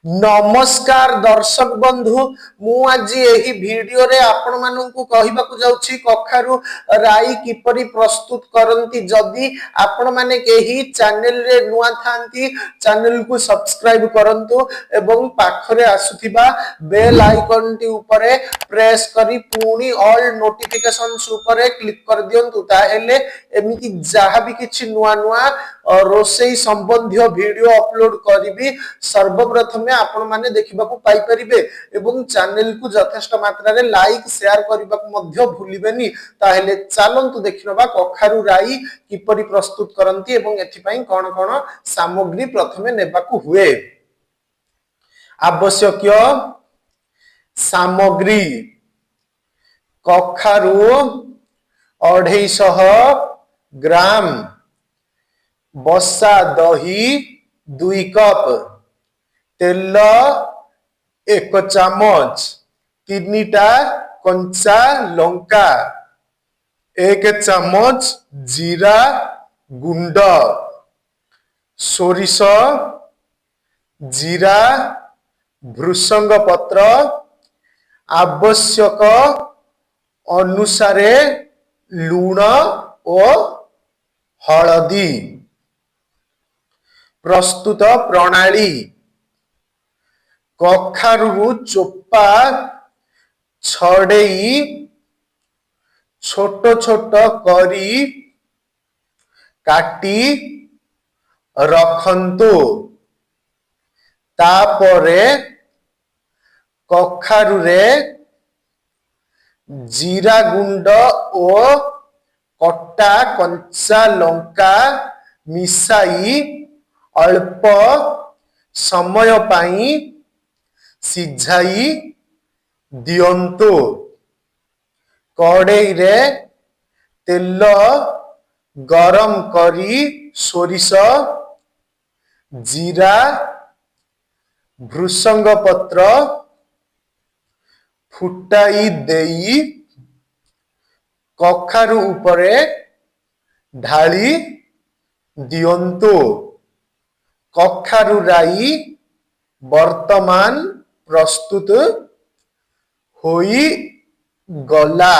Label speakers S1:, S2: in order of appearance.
S1: नमस्कार दर्शक बंधु मु आज यही वीडियो रे आपण माननकु कहिबाकू जाउछि कखारु राई किपरि प्रस्तुत करंती। जदि आपण माने केही चैनल रे नुआ थांती चैनल को सब्सक्राइब करंतु एवं पाखरे आसुथिबा बेल आइकन टी ऊपरे प्रेस करी पुनी ऑल नोटिफिकेशंस ऊपरे क्लिक कर दियंतु। ताहेले एमिति जहा भी किछि नुआ नुआ रोसई संबंधी वीडियो अपलोड करिवि सर्वप्रथम आपण माने देखिबाकू पाई परिबे एवं चैनल को यथेष्ट मात्रा रे लाइक शेयर करबाकू मध्य भूलिबेनी। ताहेले चलंतु देखिनबा कखारु राई किपरि प्रस्तुत करंती एवं एथि पई कोन कोन सामग्री प्रथमे नेबाकू हुए। आवश्यक सामग्री कखारु 250 ग्राम, बसा दही 2 कप, तेल 1 चामच, 3टा कंचा लंका, 1 चामच जीरा गुंड, सोरिष, जीरा, भृषंग पत्र, आवश्यक अनुसारे लूण और हलदी। प्रस्तुत प्रणाली कखारु चोपा छड़ेई छोट छोट करी काटी रखंतु। तापरे कखारु रे जीरा गुंड और कटा कंचा लंका मिसाई अल्प समय पाई सिझाई दियंतु। कड़ाई रे तेल गरम करी सोरिष, जीरा, भृषंग पत्र फुटाई देई कखारु उपरे ढाली दियंतु। कखारु राई वर्तमान प्रस्तुत होई गला।